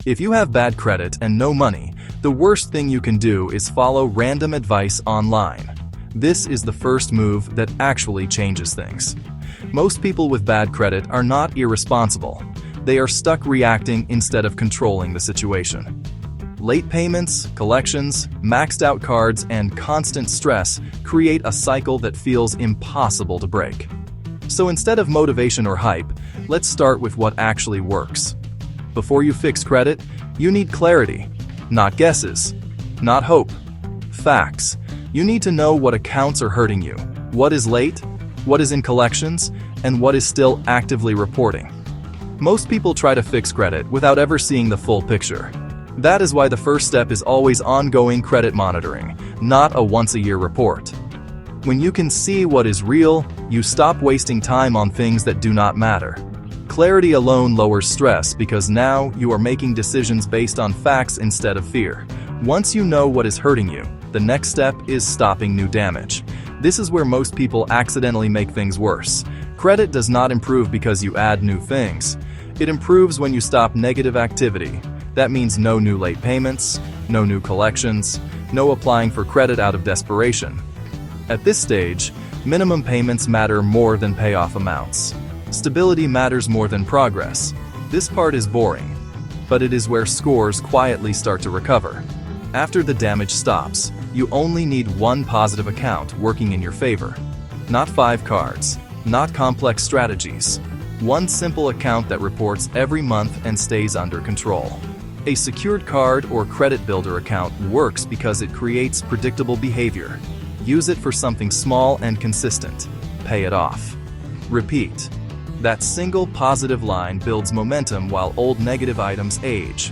If you have bad credit and no money, the worst thing you can do is follow random advice online. This is the first move that actually changes things. Most people with bad credit are not irresponsible. They are stuck reacting instead of controlling the situation. Late payments, collections, maxed out cards, and constant stress create a cycle that feels impossible to break. So instead of motivation or hype, let's start with what actually works. Before you fix credit, you need clarity, not guesses, not hope, facts. You need to know what accounts are hurting you, what is late, what is in collections, and what is still actively reporting. Most people try to fix credit without ever seeing the full picture. That is why the first step is always ongoing credit monitoring, not a once-a-year report. When you can see what is real, you stop wasting time on things that do not matter. Clarity alone lowers stress because now you are making decisions based on facts instead of fear. Once you know what is hurting you, the next step is stopping new damage. This is where most people accidentally make things worse. Credit does not improve because you add new things. It improves when you stop negative activity. That means no new late payments, no new collections, no applying for credit out of desperation. At this stage, minimum payments matter more than payoff amounts. Stability matters more than progress. This part is boring, but it is where scores quietly start to recover. After the damage stops, you only need one positive account working in your favor. Not 5 cards, not complex strategies. One simple account that reports every month and stays under control. A secured card or credit builder account works because it creates predictable behavior. Use it for something small and consistent. Pay it off. Repeat. That single positive line builds momentum while old negative items age.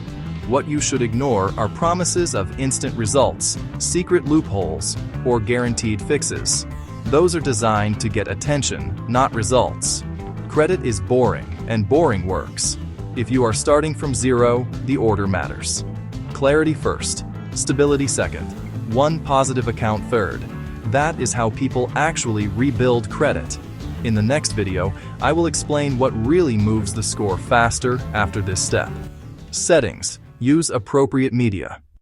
What you should ignore are promises of instant results, secret loopholes, or guaranteed fixes. Those are designed to get attention, not results. Credit is boring, and boring works. If you are starting from zero, the order matters. Clarity first, stability second, one positive account third. That is how people actually rebuild credit. In the next video, I will explain what really moves the score faster after this step. Settings. Use appropriate media.